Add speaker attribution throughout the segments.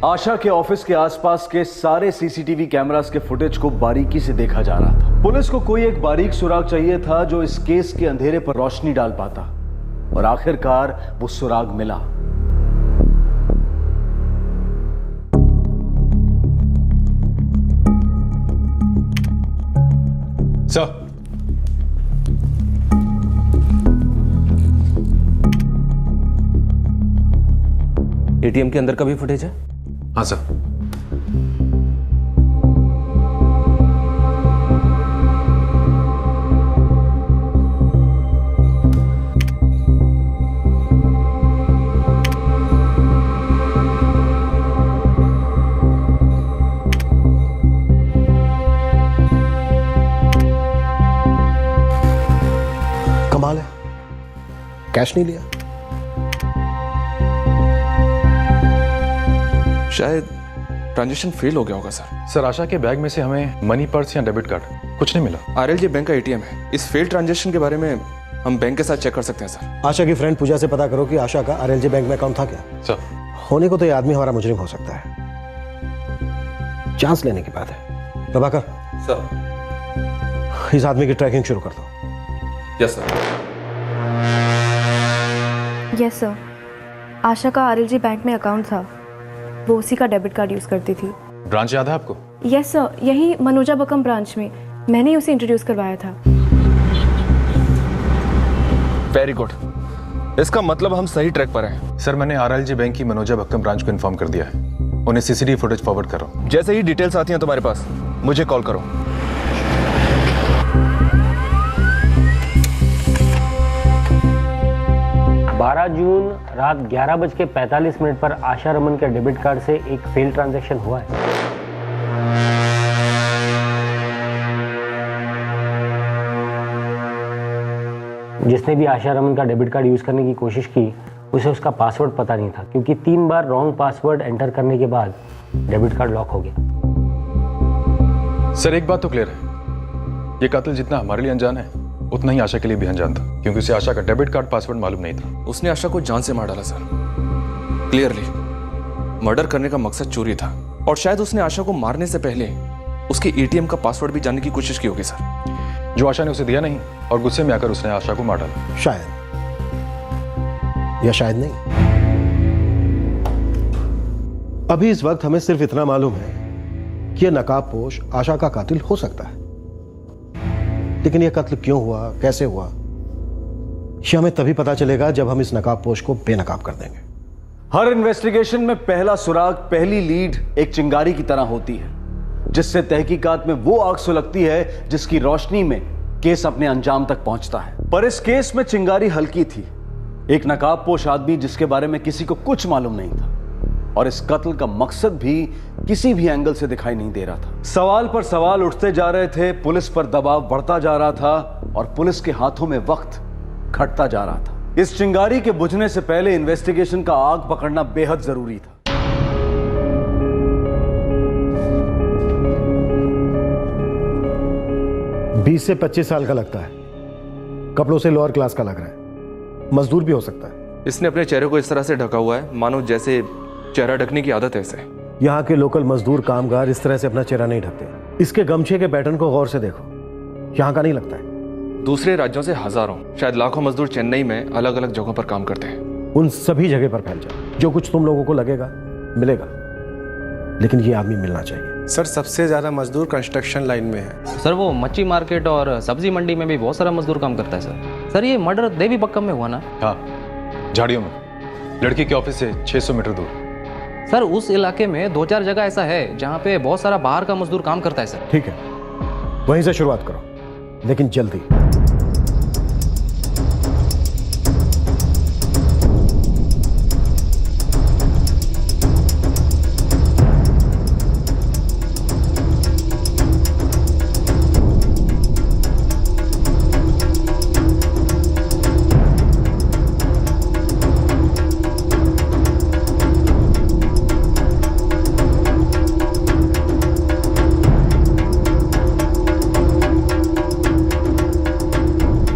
Speaker 1: आशा के ऑफिस के आसपास के सारे सीसीटीवी कैमरास के फुटेज को बारीकी से देखा जा रहा था। पुलिस को कोई एक बारीक सुराग चाहिए था जो इस केस के अंधेरे पर रोशनी डाल पाता, और आखिरकार वो सुराग मिला।
Speaker 2: सर,
Speaker 3: एटीएम के अंदर का भी फुटेज है?
Speaker 2: हाँ सर।
Speaker 4: कमाल है, कैश नहीं लिया।
Speaker 3: शायद ट्रांजैक्शन फेल हो गया होगा सर।
Speaker 2: सर, आशा के बैग में से हमें मनी पर्स या डेबिट कार्ड कुछ नहीं मिला।
Speaker 3: आरएलजी बैंक का एटीएम है। इस फेल ट्रांजैक्शन के बारे में हम बैंक के साथ चेक कर सकते हैं सर।
Speaker 4: आशा की फ्रेंड पूजा से पता करो कि आशा का आरएलजी बैंक में अकाउंट था क्या।
Speaker 2: सर,
Speaker 4: होने को तो ये आदमी हमारा मुजरिम हो सकता है, चांस लेने की बात है। प्रभाकर
Speaker 3: सर,
Speaker 4: इस आदमी की ट्रैकिंग शुरू कर दो।
Speaker 3: Yes sir.
Speaker 5: यस सर, आशा का आरएलजी बैंक में अकाउंट था, वो उसी का डेबिट कार्ड यूज करती थी।
Speaker 2: ब्रांच याद है आपको?
Speaker 5: यस सर, यही मनोजा बकम ब्रांच में, मैंने ही उसे इंट्रोड्यूस करवाया था।
Speaker 3: वेरी गुड, इसका मतलब हम सही ट्रैक पर हैं।
Speaker 2: सर, मैंने आरएलजी बैंक की मनोजा भक्कम ब्रांच को इन्फॉर्म कर दिया है। उन्हें सीसीटीवी फुटेज फॉरवर्ड कर रहा हूं।
Speaker 3: जैसे ही डिटेल्स आती हैं तुम्हारे पास मुझे कॉल करो।
Speaker 6: जून रात 11:45 पर आशा रमन के डेबिट कार्ड से एक फेल ट्रांजैक्शन हुआ है। जिसने भी आशा रमन का डेबिट कार्ड यूज करने की कोशिश की उसे उसका पासवर्ड पता नहीं था, क्योंकि 3 बार रॉन्ग पासवर्ड एंटर करने के बाद डेबिट कार्ड लॉक हो गया।
Speaker 2: सर, एक बात तो क्लियर है, ये कातिल जितना हमारे लिए अनजान है उतना ही आशा के लिए भी अनजान था, क्योंकि उसे आशा का डेबिट कार्ड पासवर्ड मालूम नहीं था।
Speaker 3: उसने आशा को जान से मार डाला सर। क्लियरली मर्डर करने का मकसद चोरी था, और शायद उसने आशा को मारने से पहले उसके एटीएम का पासवर्ड भी जानने की कोशिश की होगी सर,
Speaker 2: जो आशा ने उसे दिया नहीं, और गुस्से में आकर उसने आशा को मार डाला।
Speaker 4: शायद या शायद नहीं। अभी इस वक्त हमें सिर्फ इतना मालूम है कि यह नकाबपोश आशा का कातिल हो सकता है, लेकिन यह कत्ल क्यों हुआ, कैसे हुआ, ये हमें तभी पता चलेगा जब हम इस नकाबपोश को बेनकाब कर देंगे।
Speaker 1: हर इन्वेस्टिगेशन में पहला सुराग, पहली लीड एक चिंगारी की तरह होती है, जिससे तहकीकात में वो आग सुलगती है जिसकी रोशनी में केस अपने अंजाम तक पहुंचता है। पर इस केस में चिंगारी हल्की थी। एक नकाबपोश आदमी जिसके बारे में किसी को कुछ मालूम नहीं था, और इस कत्ल का मकसद भी किसी भी एंगल से दिखाई नहीं दे रहा था। सवाल पर सवाल उठते जा रहे थे, पुलिस पर दबाव बढ़ता जा रहा था, और पुलिस के हाथों में वक्त घटता जा रहा था। इस चिंगारी के बुझने से पहले इन्वेस्टिगेशन का आग पकड़ना बेहद जरूरी था।
Speaker 4: बीस से 25 साल का लगता है, कपड़ों से लोअर क्लास का लग रहा है, मजदूर भी हो सकता है।
Speaker 3: इसने अपने चेहरे को इस तरह से ढका हुआ है मानो जैसे चेहरा ढकने की आदत है इसे।
Speaker 4: यहाँ के लोकल मजदूर कामगार इस तरह से अपना चेहरा नहीं ढकते। इसके गमछे के पैटर्न को गौर से देखो, यहाँ का नहीं लगता है।
Speaker 3: दूसरे राज्यों से हजारों, शायद लाखों मजदूर चेन्नई में अलग अलग जगहों पर काम करते हैं।
Speaker 4: उन सभी जगह पर फैल जाओ, जो कुछ तुम लोगों को लगेगा मिलेगा, लेकिन ये आदमी मिलना चाहिए।
Speaker 7: सर, सबसे ज़्यादा मजदूर कंस्ट्रक्शन लाइन में है।
Speaker 8: सर, वो मच्छी मार्केट और सब्जी मंडी में भी बहुत सारा मजदूर काम करता है सर। ये मर्डर देवी बक्कम में हुआ ना?
Speaker 2: हाँ, झाड़ियों में, लड़की के ऑफिस से 600 मीटर दूर।
Speaker 8: सर, उस इलाके में 2-4 जगह ऐसा है जहाँ पे बहुत सारा बाहर का मजदूर काम करता है सर।
Speaker 4: ठीक है, वहीं से शुरुआत करो, लेकिन जल्दी।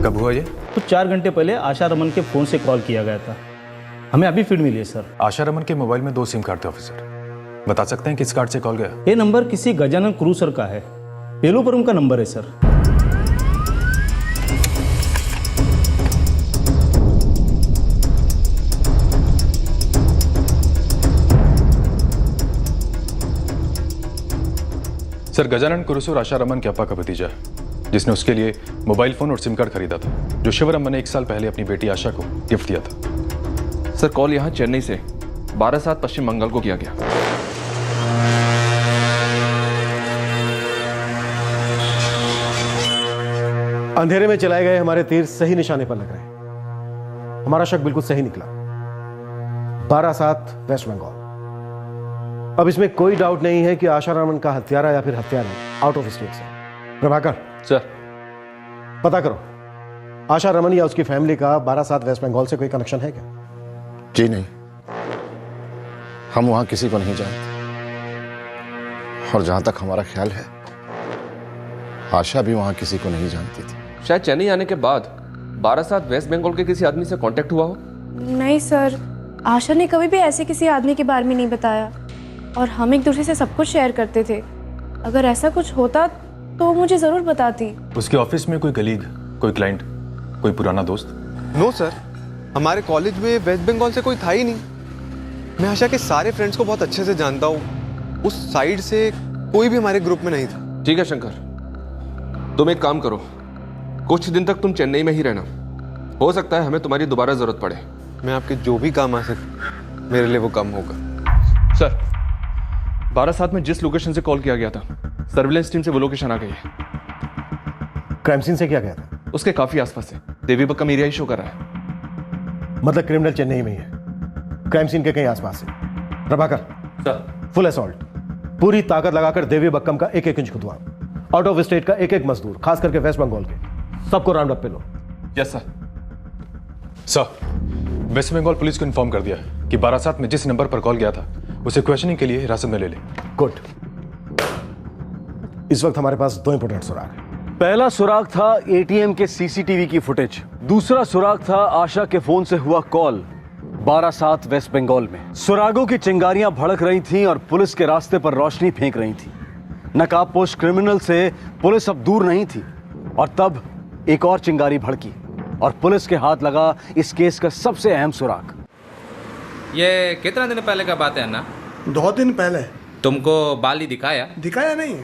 Speaker 2: कब हुआ ये?
Speaker 9: तो 4 घंटे पहले आशा रमन के फ़ोन से कॉल किया गया था, हमें अभी फीड मिली है सर।
Speaker 2: आशा रमन के मोबाइल में 2 सिम कार्ड थे ऑफिसर। बता सकते हैं किस कार्ड से कॉल गया?
Speaker 9: ये नंबर किसी गजानन क्रूसर का है, पेलुपुरम का नंबर है सर।
Speaker 2: सर, गजानन कुरुसुर आशा रमन के अपा का भतीजा है, जिसने उसके लिए मोबाइल फोन और सिम कार्ड खरीदा था, जो शिवरमन ने 1 साल पहले अपनी बेटी आशा को गिफ्ट दिया था।
Speaker 3: सर, कॉल यहाँ चेन्नई से 12/7 पश्चिम बंगाल को किया गया।
Speaker 4: अंधेरे में चलाए गए हमारे तीर सही निशाने पर लग रहे हैं। हमारा शक बिल्कुल सही निकला। 12/7 वेस्ट बंगाल। अब इसमें कोई डाउट नहीं है कि आशा रमन का हत्यारा या फिर हत्यारी आउट ऑफ स्टेट से। प्रभाकर
Speaker 3: सर,
Speaker 4: पता करो आशा रमन या उसकी फैमिली का 12/7 वेस्ट बंगाल से कोई कनेक्शन है क्या?
Speaker 10: जी नहीं, हम वहां किसी को नहीं जानते, और जहां तक हमारा ख्याल है आशा भी वहां किसी को नहीं जानती थी।
Speaker 3: शायद चेन्नई आने के बाद 12/7 वेस्ट बंगाल के किसी आदमी से कांटेक्ट हुआ हो।
Speaker 5: नहीं सर, आशा ने कभी भी ऐसे किसी आदमी के बारे में नहीं बताया, और हम एक दूसरे से सब कुछ शेयर करते थे। अगर ऐसा कुछ होता तो वो मुझे जरूर बताती।
Speaker 2: उसके ऑफिस में कोई कलीग, कोई क्लाइंट, कोई पुराना दोस्त?
Speaker 7: नो सर, हमारे कॉलेज में वेस्ट बंगाल से कोई था ही नहीं। मैं आशा के सारे फ्रेंड्स को बहुत अच्छे से जानता हूँ। उस साइड से कोई भी हमारे ग्रुप में नहीं था।
Speaker 3: ठीक है शंकर, तुम एक काम करो, कुछ दिन तक तुम चेन्नई में ही रहना। हो सकता है हमें तुम्हारी दोबारा जरूरत पड़े।
Speaker 7: मैं आपके जो भी काम आ सके मेरे लिए वो काम होगा।
Speaker 3: सर, 12/7 में जिस लोकेशन से कॉल किया गया था, सर्विलेंस टीम से वो लोकेशन आ गई है।
Speaker 4: क्राइम सीन से क्या गया था?
Speaker 3: उसके काफी आसपास है, देवी बक्कम एरिया ही शो कर रहा है।
Speaker 4: मतलब क्रिमिनल चेन्नई में ही है, क्राइम सीन के कहीं आसपास है। प्रभाकर
Speaker 3: सर,
Speaker 4: फुल असॉल्ट, पूरी ताकत लगाकर देवी बक्कम का एक इंच खुदवा, आउट ऑफ स्टेट का एक मजदूर, खास करके वेस्ट बंगाल के सबको राउंड अप पे लो।
Speaker 3: Yes sir.
Speaker 2: Sir, West Bengal police को इन्फॉर्म कर दिया कि 12/7 में जिस नंबर पर कॉल गया था उसे क्वेश्चनिंग के लिए हिरासत में ले ले।
Speaker 4: गुड। इस वक्त हमारे पास 2 इंपॉर्टेंट सुराग हैं।
Speaker 1: पहला सुराग था एटीएम के सीसीटीवी की फुटेज। दूसरा सुराग था आशा के फोन से हुआ कॉल 12/7 वेस्ट बंगाल में। सुरागों की चिंगारियां भड़क रही थीं और पुलिस के रास्ते पर रोशनी फेंक रही थी। नकाबपोश क्रिमिनल से पुलिस अब दूर नहीं थी, और तब एक और चिंगारी भड़की और पुलिस के हाथ लगा इस केस का सबसे अहम सुराग।
Speaker 8: ये कितना दिन पहले का बात है अन्ना?
Speaker 11: 2 दिन पहले।
Speaker 8: तुमको बाली दिखाया?
Speaker 11: दिखाया नहीं,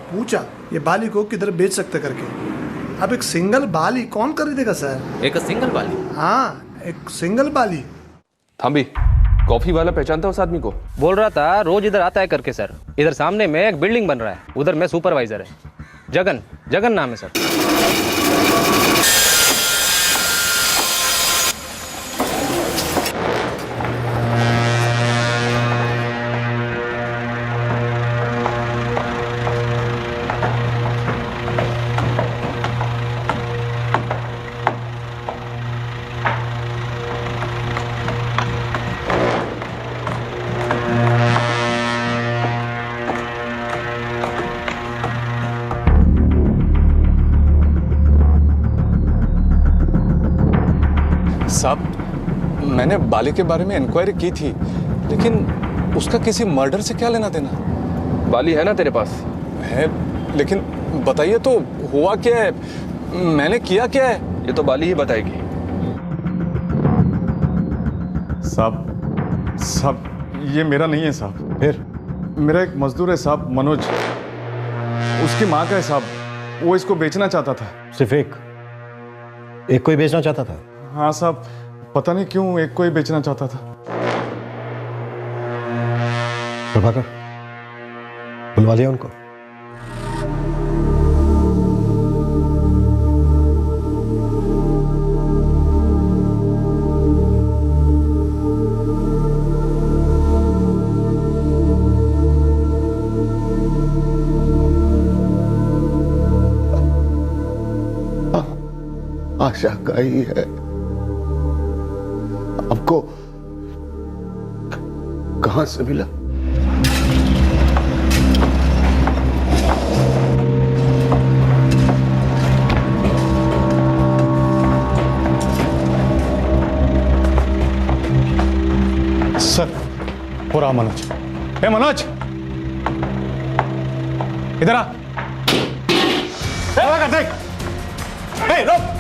Speaker 11: पूछा ये बाली को किधर बेच सकते करके। अब एक सिंगल बाली कौन खरीदेगा सर?
Speaker 8: एक सिंगल बाली?
Speaker 11: हाँ, एक सिंगल बाली।
Speaker 3: थांबी, कॉफी वाला पहचानता उस आदमी को?
Speaker 8: बोल रहा था रोज इधर आता है करके सर। इधर सामने में एक बिल्डिंग बन रहा है, उधर में सुपरवाइजर है। जगन नाम है सर।
Speaker 12: साहब, मैंने बाली के बारे में इंक्वायरी की थी, लेकिन उसका किसी मर्डर से क्या लेना देना?
Speaker 3: बाली है ना तेरे पास?
Speaker 12: है, लेकिन बताइए तो हुआ क्या है, मैंने किया क्या है?
Speaker 3: ये तो बाली ही बताएगी।
Speaker 12: साहब, ये मेरा नहीं है साहब।
Speaker 4: फिर?
Speaker 12: मेरा एक मजदूर है साहब, मनोज। उसकी माँ का है साहब, वो इसको बेचना चाहता था।
Speaker 4: सिर्फ एक कोई बेचना चाहता था?
Speaker 12: हाँ साहब, पता नहीं क्यों एक को ही बेचना चाहता था।
Speaker 4: प्रभाकर, बुलवा लिया उनको?
Speaker 10: आशा का ही है। आपको कहां से मिला?
Speaker 12: सर, हो रहा मनोज। ए मनोज! इधर आ।
Speaker 4: देख, रुक।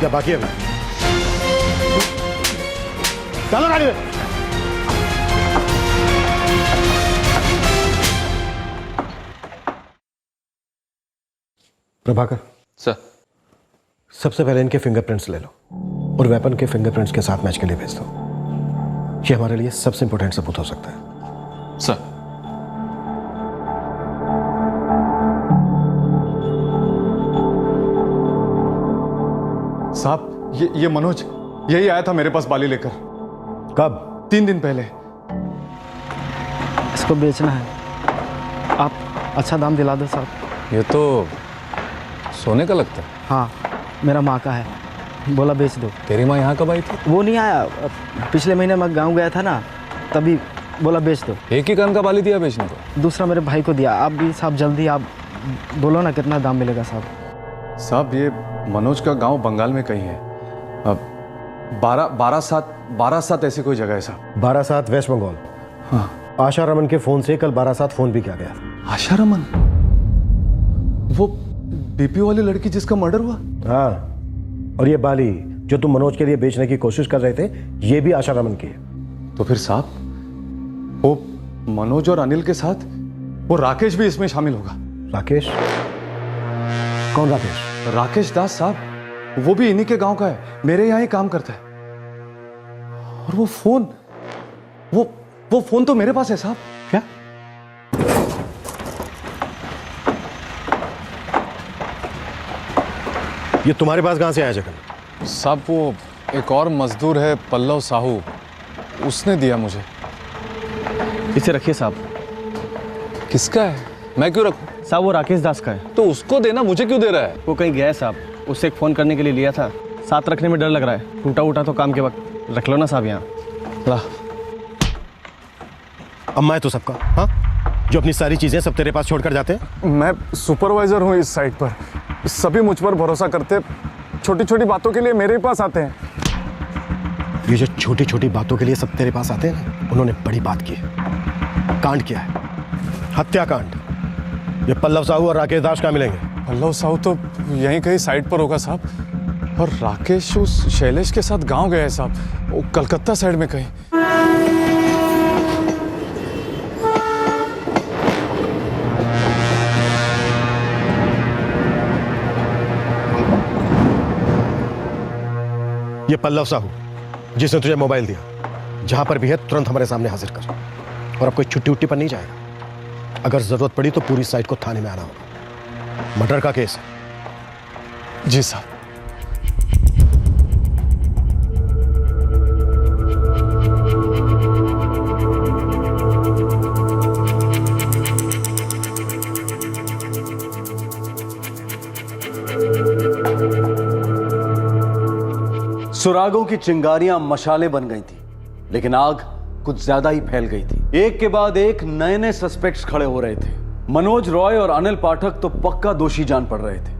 Speaker 4: क्या बाकी है अभी? चलो गाड़ी में। प्रभाकर
Speaker 3: सर,
Speaker 4: सबसे पहले इनके फिंगरप्रिंट्स ले लो और वेपन के फिंगरप्रिंट्स के साथ मैच के लिए भेज दो। ये हमारे लिए सबसे इंपॉर्टेंट सबूत हो सकता है।
Speaker 3: सर।
Speaker 12: साहब, ये मनोज यही आया था मेरे पास बाली लेकर।
Speaker 4: कब?
Speaker 12: 3 दिन पहले।
Speaker 13: इसको बेचना है, आप अच्छा दाम दिला दो साहब।
Speaker 12: ये तो सोने का लगता है।
Speaker 13: हाँ, मेरा माँ का है, बोला बेच दो।
Speaker 12: तेरी माँ यहाँ कब आई थी?
Speaker 13: वो नहीं आया, पिछले महीने मैं गांव गया था ना, तभी बोला बेच दो।
Speaker 12: एक ही कान का बाली दिया बेचने को?
Speaker 13: दूसरा मेरे भाई को दिया। आप भी साहब जल्दी आप बोलो ना कितना दाम मिलेगा साहब।
Speaker 12: साहब, ये मनोज का गांव बंगाल में कहीं है। अब 12/7 ऐसी कोई जगह है साहब।
Speaker 4: 12/7 वेस्ट बंगाल।
Speaker 12: हाँ।
Speaker 4: आशा रमन के फोन से कल 12/7 फोन भी किया गया था।
Speaker 12: आशा रमन? वो बीपी वाली लड़की जिसका मर्डर हुआ?
Speaker 4: हाँ, और ये बाली जो तुम मनोज के लिए बेचने की कोशिश कर रहे थे, ये भी आशा रमन की है।
Speaker 12: तो फिर साहब, वो मनोज और अनिल के साथ वो राकेश भी इसमें शामिल होगा।
Speaker 4: राकेश? कौन राकेश?
Speaker 12: राकेश दास साहब, वो भी इन्हीं के गांव का है, मेरे यहाँ ही काम करता है। और वो फोन तो मेरे पास है साहब।
Speaker 4: क्या? ये तुम्हारे पास कहां से आया जगन?
Speaker 12: साहब, वो एक और मजदूर है पल्लव साहू, उसने दिया मुझे।
Speaker 9: इसे रखिए साहब।
Speaker 12: किसका है? मैं क्यों रखूं?
Speaker 9: साहब वो राकेश दास का है।
Speaker 12: तो उसको देना, मुझे क्यों दे रहा है?
Speaker 9: वो कहीं गया है साहब, उससे एक फ़ोन करने के लिए लिया था, साथ रखने में डर लग रहा है। टूटा उटा तो काम के वक्त रख लो ना साहब यहाँ।
Speaker 12: ला।
Speaker 4: अम्मा है तो सबका, हाँ, जो अपनी सारी चीजें सब तेरे पास छोड़कर जाते हैं।
Speaker 12: मैं सुपरवाइजर हूँ इस साइट पर, सभी मुझ पर भरोसा करते, छोटी छोटी बातों के लिए मेरे पास आते हैं।
Speaker 4: ये जो छोटी छोटी बातों के लिए सब तेरे पास आते हैं ना, उन्होंने बड़ी बात की है। कांड किया है, हत्याकांड। ये पल्लव साहू और राकेश दास कहाँ मिलेंगे?
Speaker 12: पल्लव साहू तो यहीं कहीं साइड पर होगा साहब, और राकेश उस शैलेश के साथ गांव गया है साहब, वो कलकत्ता साइड में कहीं।
Speaker 4: ये पल्लव साहू जिसने तुझे मोबाइल दिया, जहां पर भी है तुरंत हमारे सामने हाजिर कर। और अब कोई छुट्टी उट्टी पर नहीं जाएगा। अगर जरूरत पड़ी तो पूरी साइट को थाने में आना होगा। मर्डर का केस है।
Speaker 12: जी साहब।
Speaker 1: सुरागों की चिंगारियां मशाले बन गई थी, लेकिन आग कुछ ज्यादा ही फैल गई थी। एक के बाद एक नए नए सस्पेक्ट्स खड़े हो रहे थे। मनोज रॉय और अनिल पाठक तो पक्का दोषी जान पड़ रहे थे।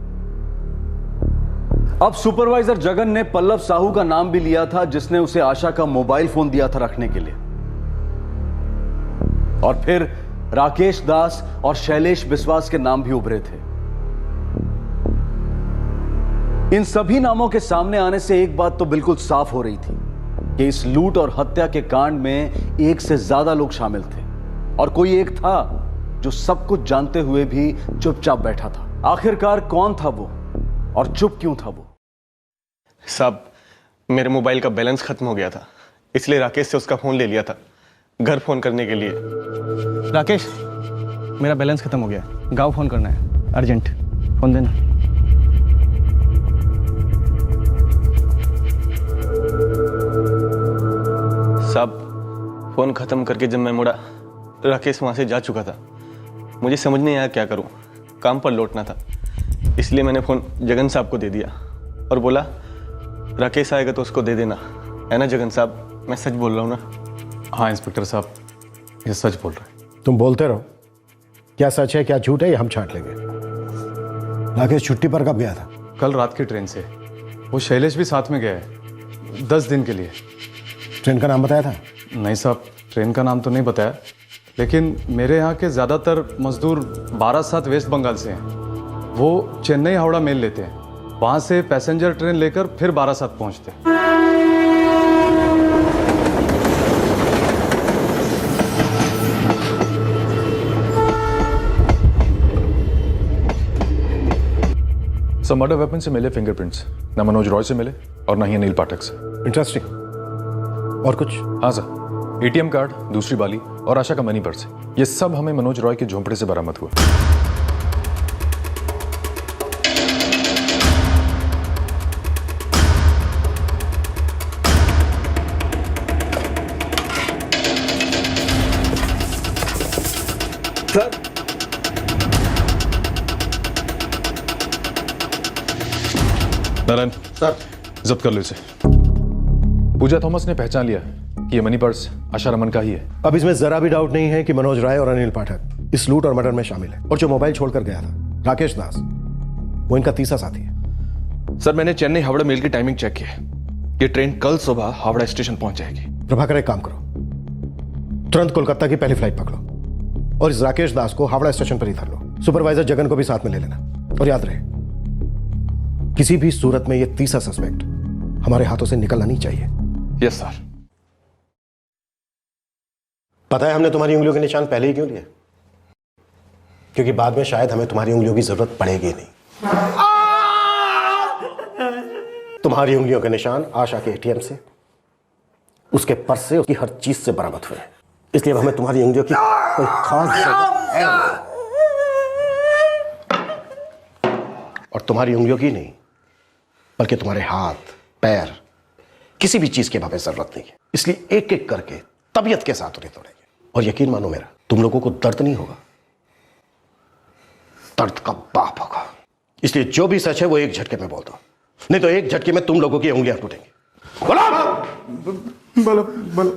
Speaker 1: अब सुपरवाइजर जगन ने पल्लव साहू का नाम भी लिया था, जिसने उसे आशा का मोबाइल फोन दिया था रखने के लिए। और फिर राकेश दास और शैलेश विश्वास के नाम भी उभरे थे। इन सभी नामों के सामने आने से एक बात तो बिल्कुल साफ हो रही थी कि इस लूट और हत्या के कांड में एक से ज्यादा लोग शामिल थे, और कोई एक था जो सब कुछ जानते हुए भी चुपचाप बैठा था। आखिरकार कौन था वो, और चुप क्यों था वो?
Speaker 14: साहब, मेरे मोबाइल का बैलेंस खत्म हो गया था, इसलिए राकेश से उसका फोन ले लिया था घर फोन करने के लिए।
Speaker 9: राकेश, मेरा बैलेंस खत्म हो गया, गांव फोन करना है, अर्जेंट, फोन देना।
Speaker 14: साहब, फोन खत्म करके जब मैं मुड़ा, राकेश वहां से जा चुका था। मुझे समझ नहीं आया क्या करूं। काम पर लौटना था, इसलिए मैंने फ़ोन जगन साहब को दे दिया और बोला राकेश आएगा तो उसको दे देना, है ना जगन साहब? मैं सच बोल रहा हूँ ना?
Speaker 2: हाँ इंस्पेक्टर साहब, ये सच बोल रहे हैं।
Speaker 4: तुम बोलते रहो, क्या सच है क्या झूठ है ये हम छांट लेंगे। राकेश छुट्टी पर कब गया था?
Speaker 2: कल रात की ट्रेन से। वो शैलेश भी साथ में गया है 10 दिन के लिए।
Speaker 4: ट्रेन का नाम बताया था?
Speaker 2: नहीं साहब, ट्रेन का नाम तो नहीं बताया, लेकिन मेरे यहाँ के ज़्यादातर मजदूर बारासात वेस्ट बंगाल से हैं। वो चेन्नई हावड़ा मेल लेते हैं, वहाँ से पैसेंजर ट्रेन लेकर फिर बारासात पहुँचते हैं। सब मर्डर वेपन से मिले फिंगरप्रिंट्स, ना मनोज रॉय से मिले और ना ही अनिल पाठक से।
Speaker 4: इंटरेस्टिंग। और कुछ?
Speaker 2: हाँ सर, एटीएम कार्ड, दूसरी बाली और आशा का मनी पर्स, ये सब हमें मनोज रॉय के झोंपड़े से बरामद हुआ।
Speaker 13: सर
Speaker 2: नारायण
Speaker 10: सर,
Speaker 2: जब्त कर लो इसे। पूजा थॉमस ने पहचान लिया कि ये मनी पर्स आशा रमन का ही है।
Speaker 4: अब इसमें जरा भी डाउट नहीं है कि मनोज राय और अनिल पाठक इस लूट और मर्डर में शामिल है। और जो मोबाइल छोड़कर गया था राकेश दास, वो इनका तीसरा साथी है।
Speaker 3: सर मैंने चेन्नई हावड़ा मेल की टाइमिंग चेक की है। ये ट्रेन कल सुबह हावड़ा स्टेशन पहुंच जाएगी।
Speaker 4: प्रभाकर एक काम करो, तुरंत कोलकाता की पहली फ्लाइट पकड़ो और इस राकेश दास को हावड़ा स्टेशन पर ही धर लो। सुपरवाइजर जगन को भी साथ में ले लेना। और याद रहे, किसी भी सूरत में यह तीसरा सस्पेक्ट हमारे हाथों से निकलना नहीं चाहिए।
Speaker 3: Yes sir.
Speaker 4: पता है हमने तुम्हारी उंगलियों के निशान पहले ही क्यों लिए? क्योंकि बाद में शायद हमें तुम्हारी उंगलियों की जरूरत पड़ेगी नहीं। तुम्हारी उंगलियों के निशान आशा के एटीएम से, उसके पर्स से, उसकी हर चीज से बरामद हुए। इसलिए अब हमें तुम्हारी उंगलियों की कोई खास जरूरत है और तुम्हारी उंगलियों की नहीं, बल्कि तुम्हारे हाथ, पैर, किसी भी चीज की हमें जरूरत नहीं है। इसलिए एक एक करके तबीयत के साथ उन्हें तोड़ेंगे। और यकीन मानो मेरा, तुम लोगों को दर्द नहीं होगा, दर्द का बाप होगा। इसलिए जो भी सच है वो एक झटके में बोल दो, नहीं तो एक झटके में तुम लोगों की उंगलियां टूटेंगी।
Speaker 13: बोलो बोलो।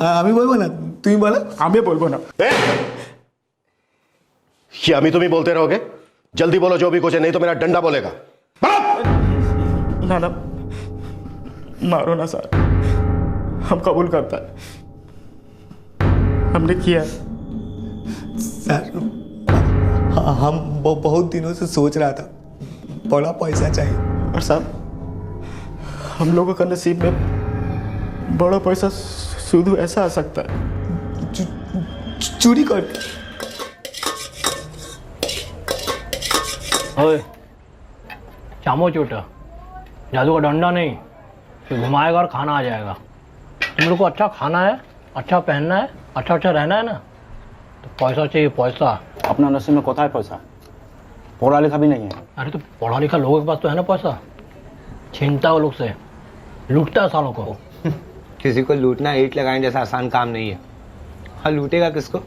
Speaker 13: आम्ही बोलबो ना, तुम्ही बोला, आम्ही बोलबो ना।
Speaker 4: ये अभी तुम ही बोलते रहोगे? जल्दी बोलो जो भी कुछ है, नहीं तो मेरा डंडा बोलेगा।
Speaker 13: ना ना, मारो ना सर, हम कबूल करता है, हमने किया। सर हम बहुत दिनों से सोच रहा था, बड़ा पैसा चाहिए। और साहब हम लोगों का नसीब में बड़ा पैसा शुद्ध ऐसा आ सकता है चोरी करके।
Speaker 6: ओए चामो चोटा, जादू का डंडा नहीं, फिर घुमाएगा और खाना आ जाएगा। तुम लोग को अच्छा खाना है, अच्छा पहनना है, अच्छा अच्छा रहना है ना, तो पैसा चाहिए, पैसा।
Speaker 13: अपना नसीब में कोता है पैसा, पढ़ा लिखा भी नहीं है।
Speaker 6: अरे तो पढ़ा लिखा लोगों के पास तो है ना पैसा, छीनता है वो लोग से, लूटता है सालों को।
Speaker 15: किसी को लूटना ईंट लगाने जैसा आसान काम नहीं है। हाँ लूटेगा किसको?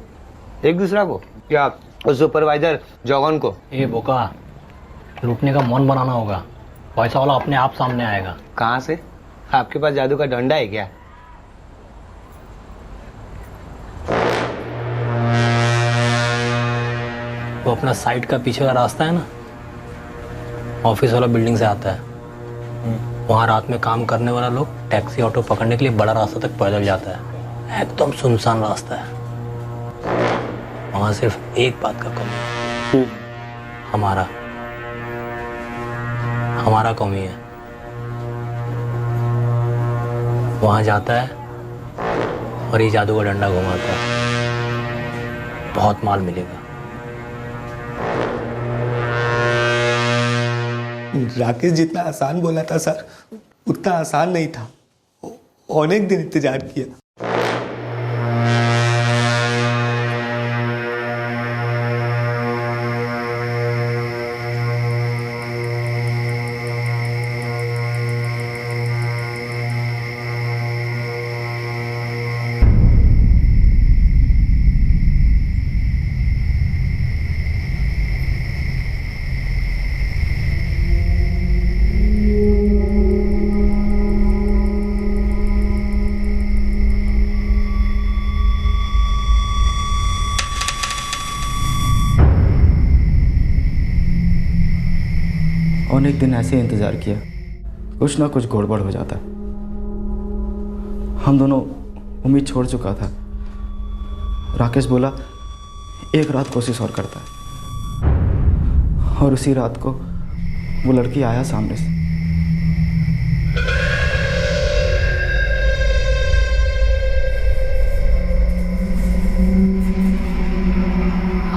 Speaker 15: एक दूसरा को, क्या उस सुपरवाइजर जॉगन को?
Speaker 6: ये बोका, लूटने का मन बनाना होगा, पैसा वाला अपने आप सामने आएगा।
Speaker 15: कहाँ से? आपके पास जादू का डंडा है क्या?
Speaker 6: वो अपना साइड का पीछे का रास्ता है ना, ऑफिस वाला बिल्डिंग से आता है। वहाँ रात में काम करने वाला लोग टैक्सी ऑटो पकड़ने के लिए बड़ा रास्ता तक पैदल जाता है। एकदम सुनसान रास्ता है। वहाँ सिर्फ एक बात का कमी है, हमारा कमी है। वहाँ जाता है और ये जादू का डंडा घुमाता है, बहुत माल मिलेगा।
Speaker 13: राकेश जितना आसान बोला था सर, उतना आसान नहीं था। अनेक दिन इंतजार किया। और एक दिन ऐसे इंतज़ार किया, कुछ ना कुछ गड़बड़ हो जाता। हम दोनों उम्मीद छोड़ चुका था। राकेश बोला एक रात कोशिश और करता है, और उसी रात को वो लड़की आया सामने से।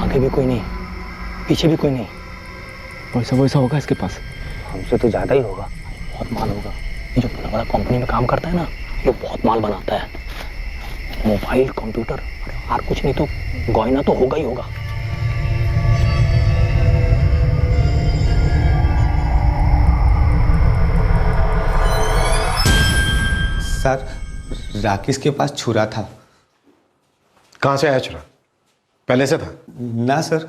Speaker 6: आगे भी कोई नहीं, पीछे भी कोई नहीं।
Speaker 13: पैसा वैसा होगा इसके पास?
Speaker 6: हमसे तो ज़्यादा ही होगा, बहुत माल होगा। ये जो बड़ा बड़ा कंपनी में काम करता है ना, ये बहुत माल बनाता है। मोबाइल, कंप्यूटर और कुछ नहीं तो गहना तो होगा ही होगा।
Speaker 13: सर, राकेश के पास छुरा था।
Speaker 4: कहाँ से आया छुरा? पहले से था?
Speaker 13: ना सर,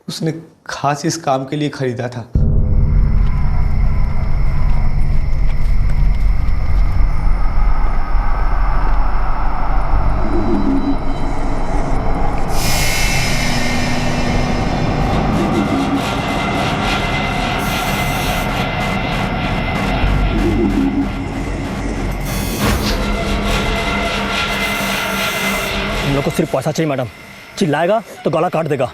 Speaker 13: उसने खास इस काम के लिए खरीदा था।
Speaker 6: हम लोग को सिर्फ पैसा चाहिए मैडम, चिल्लाएगा तो गला काट देगा।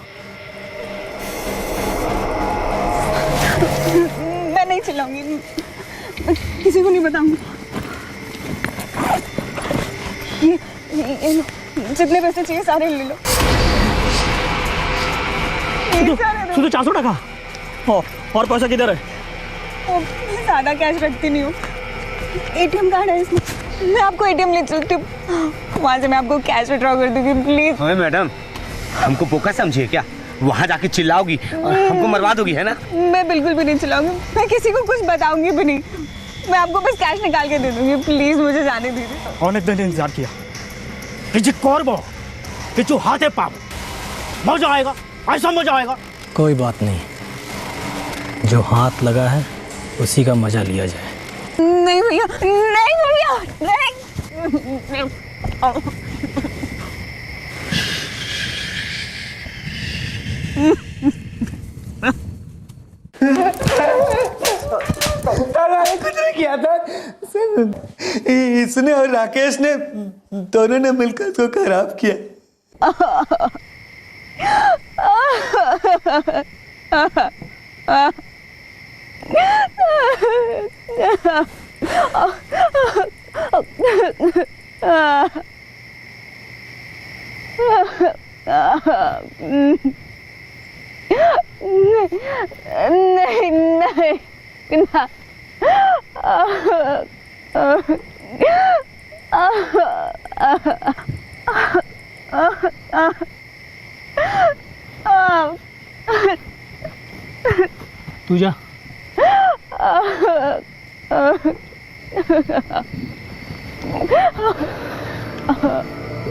Speaker 16: मैं नहीं चिल्लाऊंगी, किसी को नहीं बताऊंगी। ये लो, जितने पैसे चाहिए सारे ले लो।
Speaker 6: सुनो 400 टका और पैसा किधर है?
Speaker 16: मैं ज़्यादा कैश रखती नहीं हूँ, एटीएम कार्ड है इसमें, मैं आपको एटीएम ले चलती हूँ, वहाँ से मैं आपको कैश विड्रॉ कर दूंगी प्लीज।
Speaker 17: हमें मैडम हमको बोका समझिए क्या? वहाँ जाके चिल्लाओगी और हमको मरवा दोगी, है ना?
Speaker 16: मैं बिल्कुल भी नहीं चिल्लाऊंगी, मैं किसी को कुछ बताऊंगी भी नहीं, मैं आपको बस कैश निकाल के दे दूंगी, प्लीज मुझे जाने दीजिए।
Speaker 6: অনেক দিন इंतजार किया, কিছু করবো, কিছু হাতে পাবো, मजा आएगा, ऐसा मजा आएगा। कोई बात नहीं, जो हाथ लगा है उसी का मजा लिया जाए।
Speaker 16: नहीं भैया, नहीं भैया, नहीं।
Speaker 13: कुछ नहीं किया था, इसने और राकेश ने दोनों ने मिलकर उसको खराब किया।
Speaker 16: नहीं नहीं ना।
Speaker 6: तू जा।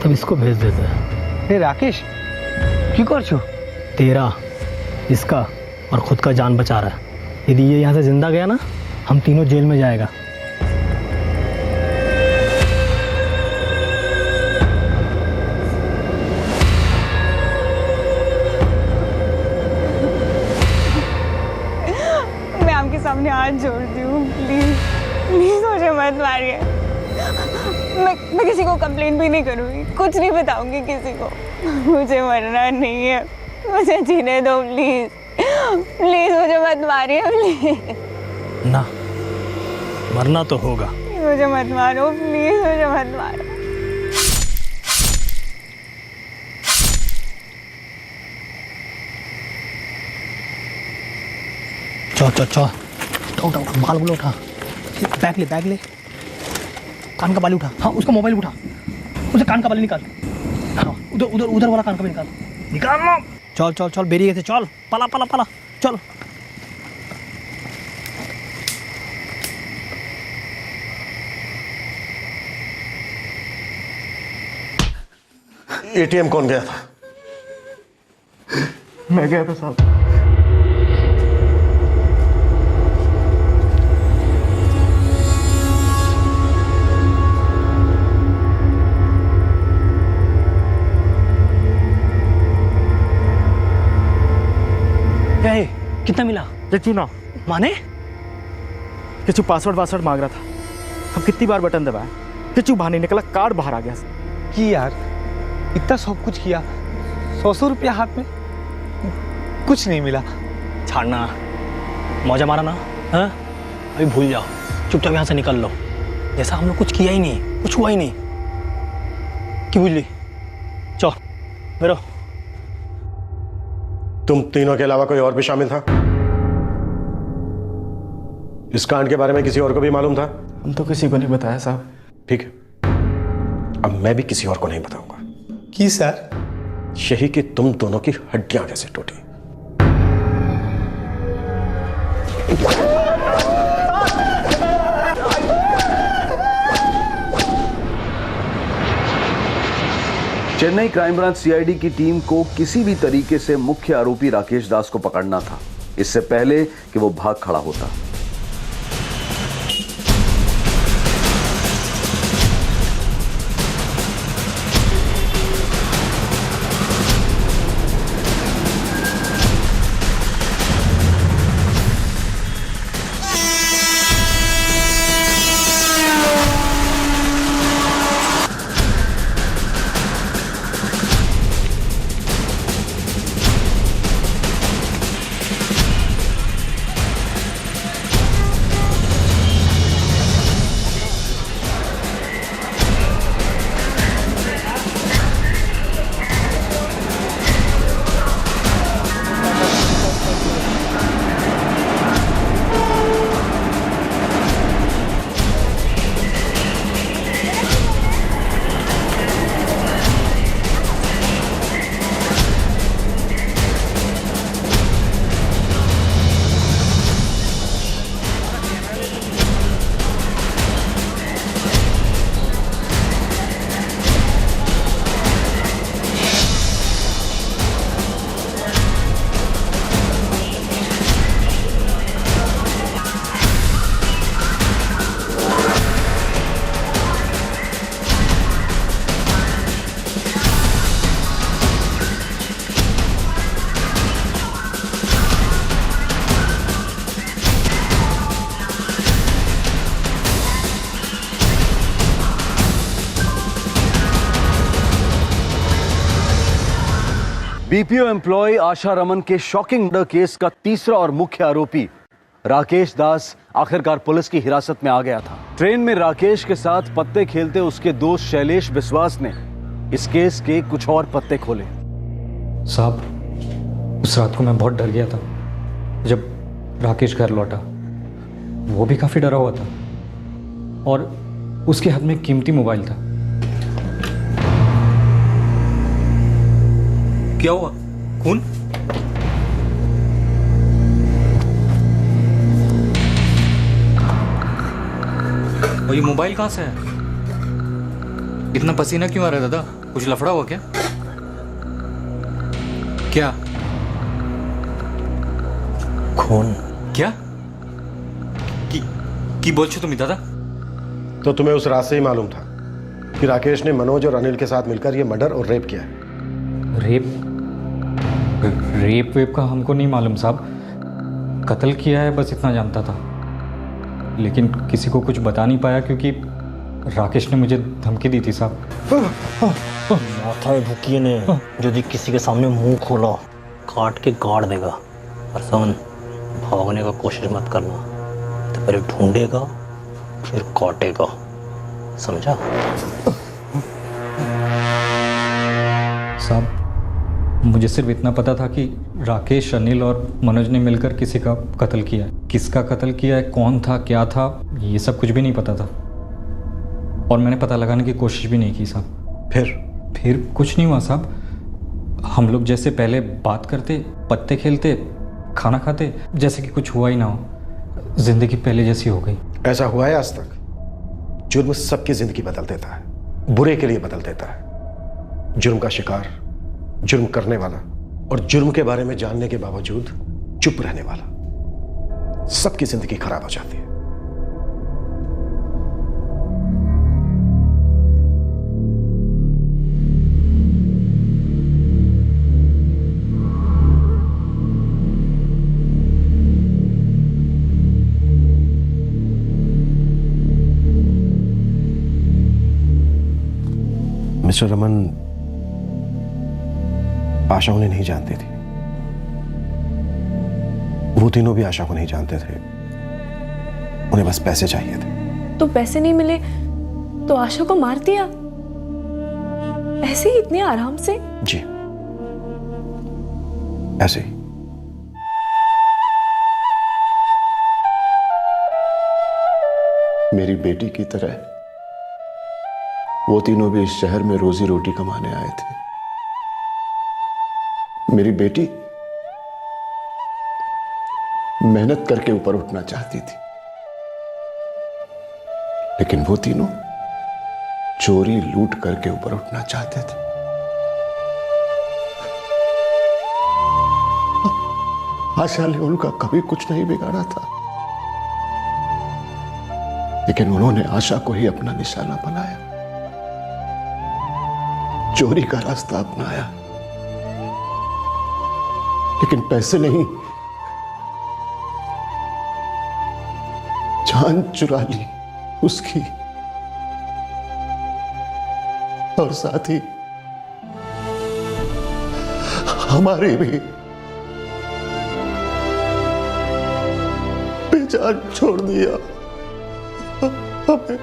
Speaker 6: तब इसको भेज देते हैं।
Speaker 13: राकेश क्यों कर छो?
Speaker 6: तेरा, इसका और खुद का जान बचा रहा है। यदि ये यहाँ से जिंदा गया ना, हम तीनों जेल में जाएगा।
Speaker 16: मैं आपके सामने हाथ जोड़ती हूँ, प्लीज प्लीज मुझे मत मारिए। मैं किसी को कंप्लेन भी नहीं करूँगी, कुछ नहीं बताऊँगी किसी को। मुझे मरना नहीं है, मुझे जीने दो प्लीज प्लीज, मुझे मत मारिए प्लीज।
Speaker 6: ना, मरना तो होगा।
Speaker 16: मुझे मत मारो प्लीज, मुझे मत मारो।
Speaker 6: चल चल चल, उठा उठा, बाल बोलो उठा, बैग ले, कान का बाली उठा। हाँ, उसका मोबाइल उठा, उसे कान का बाली निकाल। हाँ, उधर वाला कान का भी निकाल ना। चल चल चल, बेरिए से चल, पला चल।
Speaker 4: एटीएम कौन गया था?
Speaker 13: मैं गया था साहब।
Speaker 6: कितना मिला?
Speaker 13: देखिए ना, माने?
Speaker 9: किचू पासवर्ड मांग रहा था। हम कितनी बार बटन दबाए, किचू बाहर नहीं निकला, कार्ड बाहर आ गया।
Speaker 13: कि यार इतना सब कुछ किया, 100 रुपया हाथ में, कुछ नहीं मिला।
Speaker 6: छाड़ना, मौजा मारा ना, हाँ? अभी भूल जाओ, चुपचाप यहाँ से निकल लो, जैसा हम लोग कुछ किया ही नहीं, कुछ हुआ ही नहीं। क्यों बुझली? चलो मेरो।
Speaker 4: तुम तीनों के अलावा कोई और भी शामिल था? इस कांड के बारे में किसी और को भी मालूम था?
Speaker 9: हम तो किसी को नहीं बताया साहब।
Speaker 4: ठीक है, अब मैं भी किसी और को नहीं बताऊंगा।
Speaker 13: कि सर?
Speaker 4: यही कि तुम दोनों की हड्डियां कैसे टूटी।
Speaker 1: चेन्नई क्राइम ब्रांच सीआईडी की टीम को किसी भी तरीके से मुख्य आरोपी राकेश दास को पकड़ना था, इससे पहले कि वो भाग खड़ा होता। बीपीओ एम्प्लॉय आशा रमन के शॉकिंग मर्डर केस का तीसरा और मुख्य आरोपी राकेश दास आखिरकार पुलिस की हिरासत में आ गया था। ट्रेन में राकेश के साथ पत्ते खेलते उसके दोस्त शैलेश विश्वास ने इस केस के कुछ और पत्ते खोले।
Speaker 18: साहब, उस रात को मैं बहुत डर गया था जब राकेश घर लौटा। वो भी काफी डरा हुआ था और उसके हाथ में कीमती मोबाइल था।
Speaker 6: क्या हुआ? खून? और ये मोबाइल कहाँ से है? इतना पसीना क्यों आ रहा है दादा? कुछ लफड़ा हुआ क्या? क्या?
Speaker 18: खून?
Speaker 6: क्या? की बोल छो तुम्हें दादा?
Speaker 4: तो तुम्हें उस रात से ही मालूम था कि राकेश ने मनोज और अनिल के साथ मिलकर यह मर्डर और रेप किया है?
Speaker 18: रेप वेप का हमको नहीं मालूम साहब। कत्ल किया है बस इतना जानता था, लेकिन किसी को कुछ बता नहीं पाया क्योंकि राकेश ने मुझे धमकी दी थी साहब।
Speaker 6: माथा भूकिए ने यदि किसी के सामने मुंह खोला काट के गाड़ देगा। और समन, भागने का कोशिश मत करना, तो पहले ढूंढेगा फिर काटेगा, समझा?
Speaker 18: साहब, मुझे सिर्फ इतना पता था कि राकेश, अनिल और मनोज ने मिलकर किसी का कत्ल किया है। किसका कत्ल किया है, कौन था, क्या था, ये सब कुछ भी नहीं पता था और मैंने पता लगाने की कोशिश भी नहीं की साहब। फिर कुछ नहीं हुआ साहब। हम लोग जैसे पहले बात करते, पत्ते खेलते, खाना खाते, जैसे कि कुछ हुआ ही ना हो। जिंदगी पहले जैसी हो गई।
Speaker 4: ऐसा हुआ है आज तक? जुर्म सबकी जिंदगी बदल देता है, बुरे के लिए बदल देता है। जुर्म का शिकार, जुर्म करने वाला और जुर्म के बारे में जानने के बावजूद चुप रहने वाला, सबकी जिंदगी खराब हो जाती है। मिस्टर रमन, आशा उन्हें नहीं जानती थी। वो तीनों भी आशा को नहीं जानते थे। उन्हें बस पैसे चाहिए थे।
Speaker 5: तो पैसे नहीं मिले तो आशा को मार दिया, ऐसे ही इतने आराम से?
Speaker 4: जी, ऐसे ही।
Speaker 19: मेरी बेटी की तरह वो तीनों भी इस शहर में रोजी रोटी कमाने आए थे। मेरी बेटी मेहनत करके ऊपर उठना चाहती थी, लेकिन वो तीनों चोरी लूट करके ऊपर उठना चाहते थे। आशा ने उनका कभी कुछ नहीं बिगाड़ा था, लेकिन उन्होंने आशा को ही अपना निशाना बनाया, चोरी का रास्ता अपनाया, लेकिन पैसे नहीं, जान चुरा ली उसकी, और साथ ही हमारी भी बेजान छोड़ दिया हमें।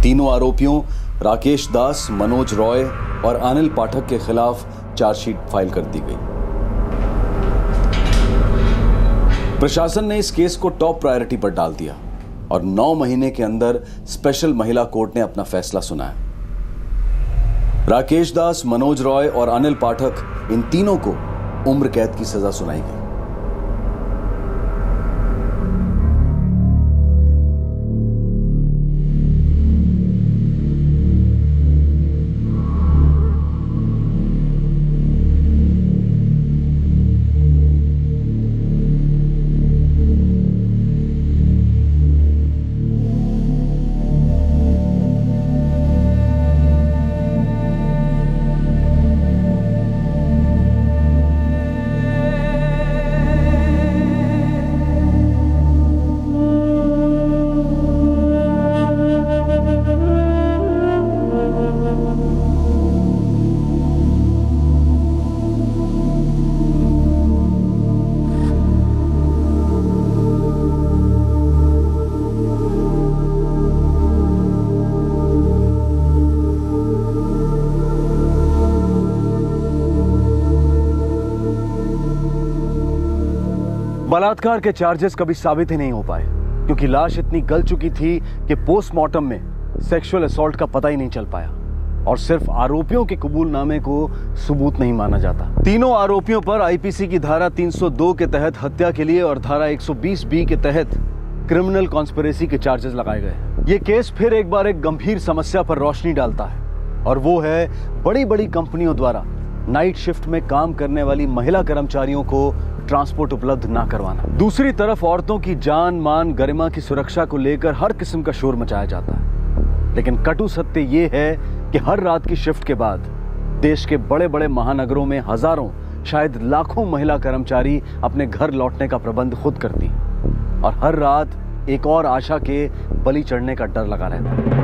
Speaker 1: तीनों आरोपियों राकेश दास, मनोज रॉय और अनिल पाठक के खिलाफ चार्जशीट फाइल कर दी गई। प्रशासन ने इस केस को टॉप प्रायोरिटी पर डाल दिया और 9 महीने के अंदर स्पेशल महिला कोर्ट ने अपना फैसला सुनाया। राकेश दास, मनोज रॉय और अनिल पाठक, इन तीनों को उम्र कैद की सजा सुनाई गई। बलात्कार के चार्जेस कभी साबित ही नहीं हो पाए क्योंकि लाश इतनी गल चुकी थी कि पोस्टमार्टम में सेक्सुअल असॉल्ट का पता ही नहीं चल पाया और सिर्फ आरोपियों के कबूलनामे को सबूत नहीं माना जाता। तीनों आरोपियों पर आईपीसी की धारा 302 के तहत हत्या के लिए और धारा 120 बी के तहत क्रिमिनल कॉन्स्पिरेसी के चार्जेस लगाए गए। ये केस फिर एक बार एक गंभीर समस्या पर रोशनी डालता है और वो है बड़ी बड़ी कंपनियों द्वारा नाइट शिफ्ट में काम करने वाली महिला कर्मचारियों को ट्रांसपोर्ट उपलब्ध ना करवाना। दूसरी तरफ औरतों की जान, मान, गरिमा की सुरक्षा को लेकर हर किस्म का शोर मचाया जाता है, लेकिन कटु सत्य ये है कि हर रात की शिफ्ट के बाद देश के बड़े बड़े महानगरों में हजारों, शायद लाखों महिला कर्मचारी अपने घर लौटने का प्रबंध खुद करती और हर रात एक और आशा के बलि चढ़ने का डर लगा रहता है।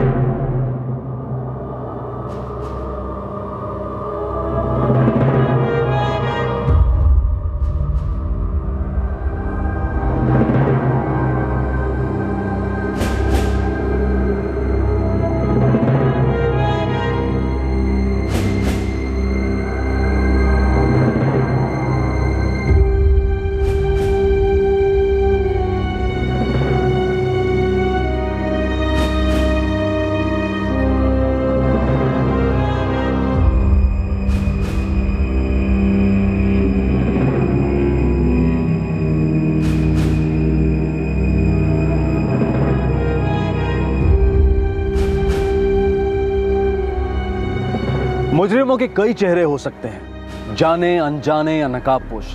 Speaker 1: मुजरिमों के कई चेहरे हो सकते हैं, जाने अनजाने या नकाबपोश,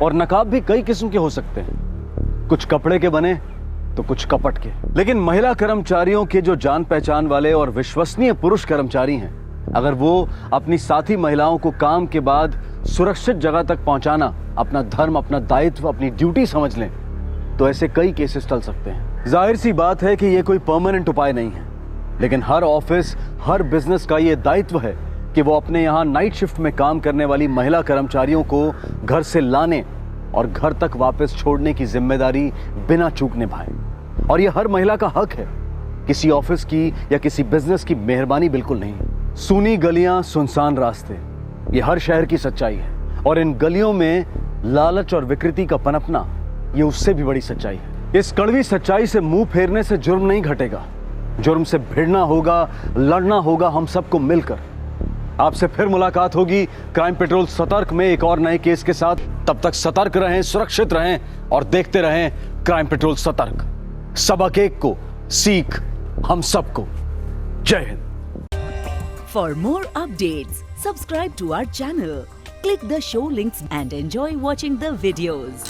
Speaker 1: और नकाब भी कई किस्म के हो सकते हैं, कुछ कपड़े के बने तो कुछ कपट के। लेकिन महिला कर्मचारियों के जो जान पहचान वाले और विश्वसनीय पुरुष कर्मचारी हैं, अगर वो अपनी साथी महिलाओं को काम के बाद सुरक्षित जगह तक पहुंचाना अपना धर्म, अपना दायित्व, अपनी ड्यूटी समझ लें, तो ऐसे कई केसेस टल सकते हैं। जाहिर सी बात है कि ये कोई परमानेंट उपाय नहीं है, लेकिन हर ऑफिस, हर बिजनेस का ये दायित्व है कि वो अपने यहाँ नाइट शिफ्ट में काम करने वाली महिला कर्मचारियों को घर से लाने और घर तक वापस छोड़ने की जिम्मेदारी बिना चूक निभाए। और ये हर महिला का हक है, किसी ऑफिस की या किसी बिजनेस की मेहरबानी बिल्कुल नहीं। सूनी गलियां, सुनसान रास्ते, ये हर शहर की सच्चाई है, और इन गलियों में लालच और विकृति का पनपना, ये उससे भी बड़ी सच्चाई है। इस कड़वी सच्चाई से मुंह फेरने से जुर्म नहीं घटेगा, जुर्म से भिड़ना होगा, लड़ना होगा हम सबको मिलकर। आपसे फिर मुलाकात होगी क्राइम पेट्रोल सतर्क में एक और नए केस के साथ। तब तक सतर्क रहें, सुरक्षित रहें और देखते रहें क्राइम पेट्रोल सतर्क। सबक एक को सीख हम सबको। जय Hind.
Speaker 20: For more updates, subscribe to our channel, click the show links and enjoy watching the videos.